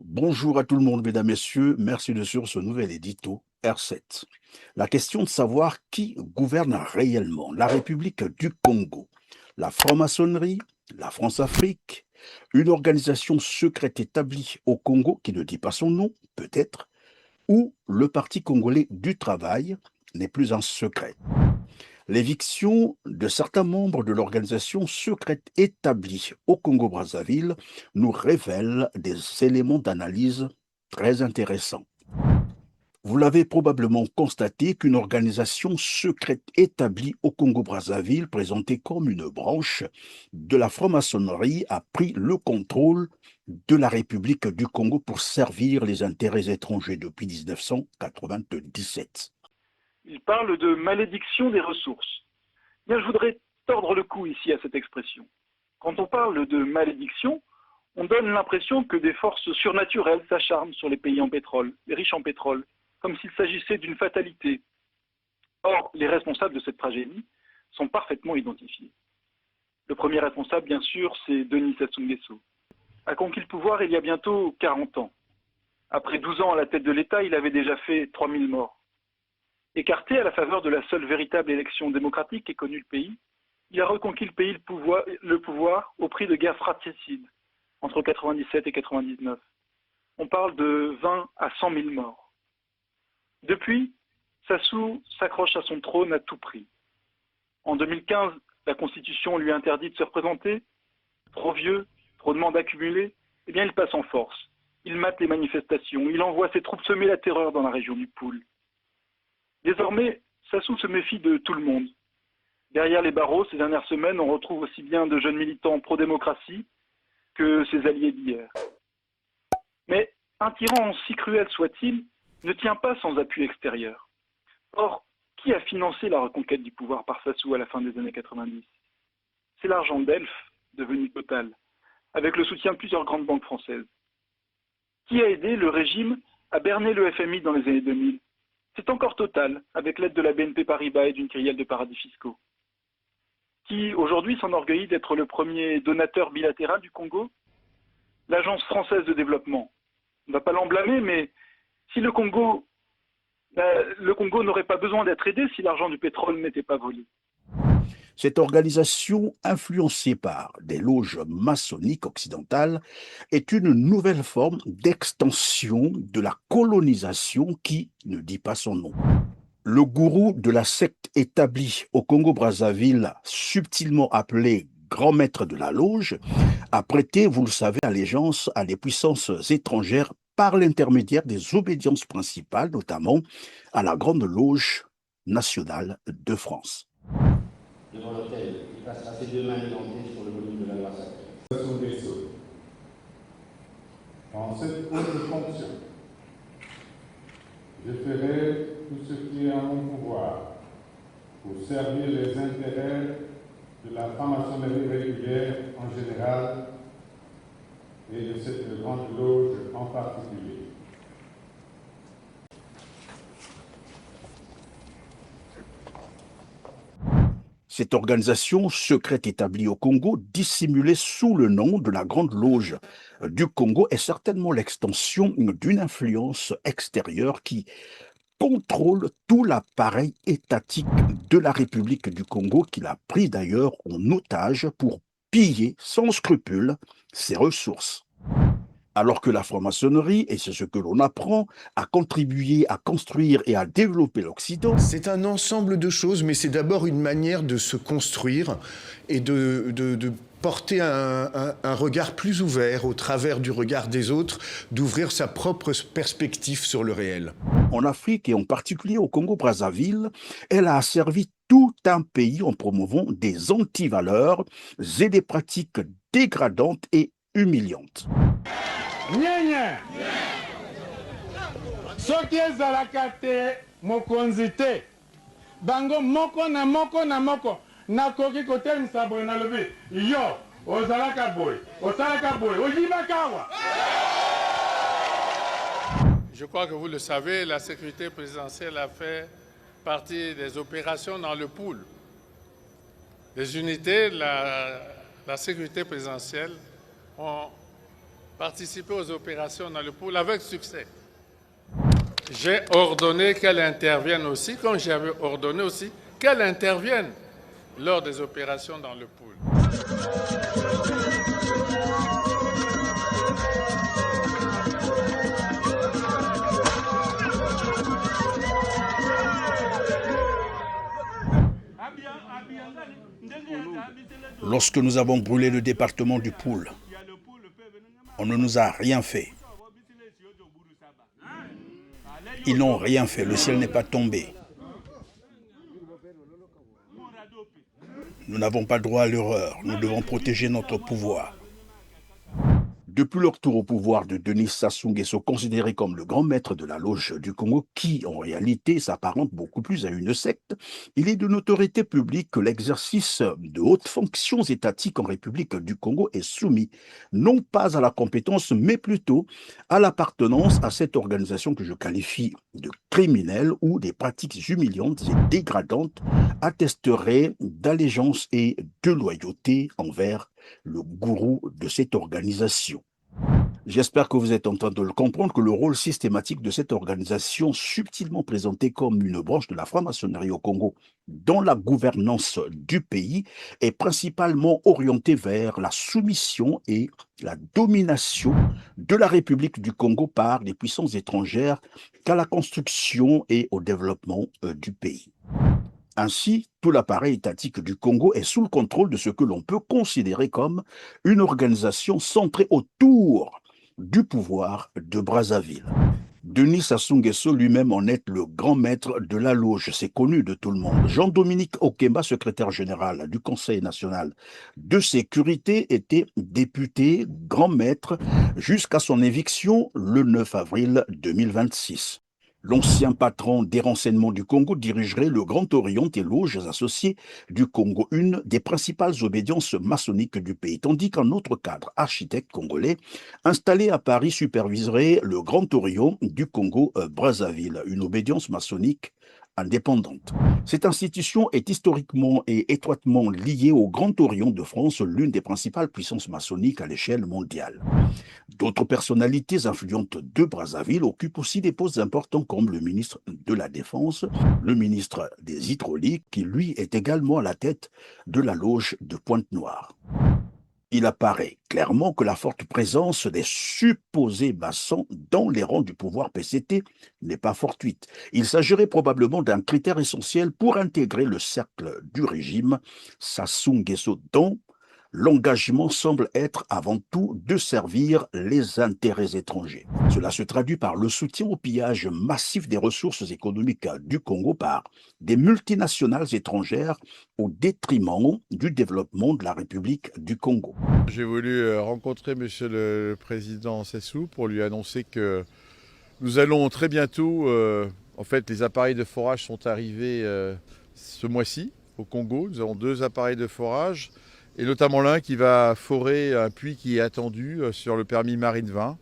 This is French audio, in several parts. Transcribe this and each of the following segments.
Bonjour à tout le monde, mesdames, messieurs. Merci de suivre ce nouvel édito R7. La question de savoir qui gouverne réellement la République du Congo, la franc-maçonnerie, la France-Afrique, une organisation secrète établie au Congo qui ne dit pas son nom, peut-être, ou le Parti congolais du travail n'est plus un secret. L'éviction de certains membres de l'organisation secrète établie au Congo-Brazzaville nous révèle des éléments d'analyse très intéressants. Vous l'avez probablement constaté qu'une organisation secrète établie au Congo-Brazzaville, présentée comme une branche de la franc-maçonnerie, a pris le contrôle de la République du Congo pour servir les intérêts étrangers depuis 1997. Il parle de malédiction des ressources. Bien, je voudrais tordre le cou ici à cette expression. Quand on parle de malédiction, on donne l'impression que des forces surnaturelles s'acharnent sur les pays en pétrole, les riches en pétrole, comme s'il s'agissait d'une fatalité. Or, les responsables de cette tragédie sont parfaitement identifiés. Le premier responsable, bien sûr, c'est Denis Sassou Nguesso. A conquis le pouvoir il y a bientôt 40 ans. Après 12 ans à la tête de l'État, il avait déjà fait 3000 morts. Écarté à la faveur de la seule véritable élection démocratique qu'ait connue le pays, il a reconquis le pouvoir au prix de guerres fratricides entre 97 et 99. On parle de 20 à 100 000 morts. Depuis, Sassou s'accroche à son trône à tout prix. En 2015, la Constitution lui interdit de se représenter. Trop vieux, trop de mandats cumulés, eh bien il passe en force. Il mate les manifestations, il envoie ses troupes semer la terreur dans la région du Poul. Désormais, Sassou se méfie de tout le monde. Derrière les barreaux, ces dernières semaines, on retrouve aussi bien de jeunes militants pro-démocratie que ses alliés d'hier. Mais un tyran, si cruel soit-il, ne tient pas sans appui extérieur. Or, qui a financé la reconquête du pouvoir par Sassou à la fin des années 90? C'est l'argent d'Elf, devenu Total, avec le soutien de plusieurs grandes banques françaises. Qui a aidé le régime à berner le FMI dans les années 2000? C'est encore Total, avec l'aide de la BNP Paribas et d'une kyrielle de paradis fiscaux. Qui, aujourd'hui, s'enorgueillit d'être le premier donateur bilatéral du Congo? L'Agence française de développement. On ne va pas l'en blâmer, mais si le Congo n'aurait pas besoin d'être aidé si l'argent du pétrole n'était pas volé. Cette organisation, influencée par des loges maçonniques occidentales, est une nouvelle forme d'extension de la colonisation qui ne dit pas son nom. Le gourou de la secte établie au Congo-Brazzaville, subtilement appelé grand maître de la loge, a prêté, vous le savez, allégeance à des puissances étrangères par l'intermédiaire des obédiences principales, notamment à la Grande Loge nationale de France. Devant l'autel, il passera ses deux mains élevées sur le volume de la loi sacrée. En cette haute fonction, je ferai tout ce qui est en mon pouvoir pour servir les intérêts de la franc-maçonnerie régulière en général et de cette grande loge en particulier. Cette organisation secrète établie au Congo, dissimulée sous le nom de la Grande Loge du Congo, est certainement l'extension d'une influence extérieure qui contrôle tout l'appareil étatique de la République du Congo, qu'il a pris d'ailleurs en otage pour piller sans scrupule ses ressources. Alors que la franc-maçonnerie, et c'est ce que l'on apprend, a contribué à construire et à développer l'Occident. C'est un ensemble de choses, mais c'est d'abord une manière de se construire et de porter un regard plus ouvert au travers du regard des autres, d'ouvrir sa propre perspective sur le réel. En Afrique et en particulier au Congo-Brazzaville, elle a asservi tout un pays en promouvant des antivaleurs et des pratiques dégradantes et humiliantes. Nyenye soki ezalaka te mokonzi te bango moko na moko na moko nakoki kotelemisa boye nalobi yo ozalaka boye osalaka boye oyibaka awa. Je crois que vous le savez, la sécurité présidentielle a fait partie des opérations dans le pool. Les unités de la sécurité présidentielle ont participer aux opérations dans le pool avec succès. J'ai ordonné qu'elle intervienne aussi, comme j'avais ordonné aussi qu'elle intervienne lors des opérations dans le pool. Lorsque nous avons brûlé le département du Poul, on ne nous a rien fait. Ils n'ont rien fait, le ciel n'est pas tombé. Nous n'avons pas droit à l'erreur, nous devons protéger notre pouvoir. Depuis le retour au pouvoir de Denis Sassou Nguesso, considéré comme le grand maître de la loge du Congo, qui en réalité s'apparente beaucoup plus à une secte, il est de notoriété publique que l'exercice de hautes fonctions étatiques en République du Congo est soumis non pas à la compétence, mais plutôt à l'appartenance à cette organisation que je qualifie de criminelle, où des pratiques humiliantes et dégradantes attesteraient d'allégeance et de loyauté envers le gourou de cette organisation. J'espère que vous êtes en train de le comprendre, que le rôle systématique de cette organisation, subtilement présentée comme une branche de la franc-maçonnerie au Congo dans la gouvernance du pays, est principalement orienté vers la soumission et la domination de la République du Congo par les puissances étrangères qu'à la construction et au développement du pays. Ainsi, tout l'appareil étatique du Congo est sous le contrôle de ce que l'on peut considérer comme une organisation centrée autour du pouvoir de Brazzaville. Denis Sassou Nguesso lui-même en est le grand maître de la loge, c'est connu de tout le monde. Jean-Dominique Okemba, secrétaire général du Conseil national de sécurité, était député grand maître jusqu'à son éviction le 9 avril 2026. L'ancien patron des renseignements du Congo dirigerait le Grand Orient et loges associées du Congo, une des principales obédiences maçonniques du pays, tandis qu'un autre cadre, architecte congolais, installé à Paris, superviserait le Grand Orient du Congo-Brazzaville, une obédience maçonnique indépendante. Cette institution est historiquement et étroitement liée au Grand Orient de France, l'une des principales puissances maçonniques à l'échelle mondiale. D'autres personnalités influentes de Brazzaville occupent aussi des postes importants comme le ministre de la Défense, le ministre des Hydrauliques, qui lui est également à la tête de la loge de Pointe-Noire. Il apparaît clairement que la forte présence des supposés maçons dans les rangs du pouvoir PCT n'est pas fortuite. Il s'agirait probablement d'un critère essentiel pour intégrer le cercle du régime Sassou Nguesso, dont l'engagement semble être avant tout de servir les intérêts étrangers. Cela se traduit par le soutien au pillage massif des ressources économiques du Congo par des multinationales étrangères au détriment du développement de la République du Congo. J'ai voulu rencontrer Monsieur le Président Sassou pour lui annoncer que nous allons très bientôt, en fait les appareils de forage sont arrivés ce mois-ci au Congo. Nous avons 2 appareils de forage, et notamment l'un qui va forer un puits qui est attendu sur le permis Marine 20,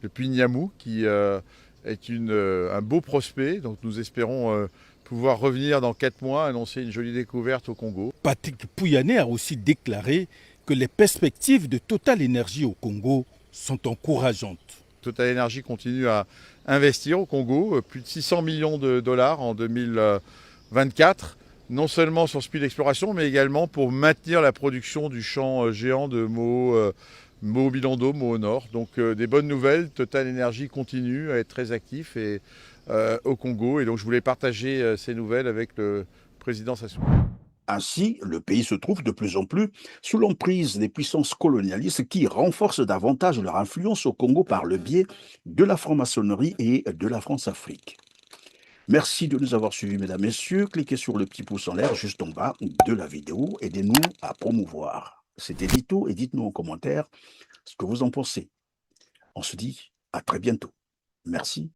le puits Nyamou, qui est un beau prospect. Donc nous espérons pouvoir revenir dans 4 mois, annoncer une jolie découverte au Congo. Patrick Pouyanné a aussi déclaré que les perspectives de Total Energy au Congo sont encourageantes. Total Energy continue à investir au Congo, plus de 600 millions de dollars en 2024. Non seulement sur ce puits d'exploration, mais également pour maintenir la production du champ géant de Moho-Bilando, Moho Nord. Donc des bonnes nouvelles, Total Energy continue à être très actif au Congo. Et donc je voulais partager ces nouvelles avec le président Sassou. Ainsi, le pays se trouve de plus en plus sous l'emprise des puissances colonialistes qui renforcent davantage leur influence au Congo par le biais de la franc-maçonnerie et de la France-Afrique. Merci de nous avoir suivis, mesdames, messieurs. Cliquez sur le petit pouce en l'air juste en bas de la vidéo. Aidez-nous à promouvoir cet édito et dites-nous en commentaire ce que vous en pensez. On se dit à très bientôt. Merci.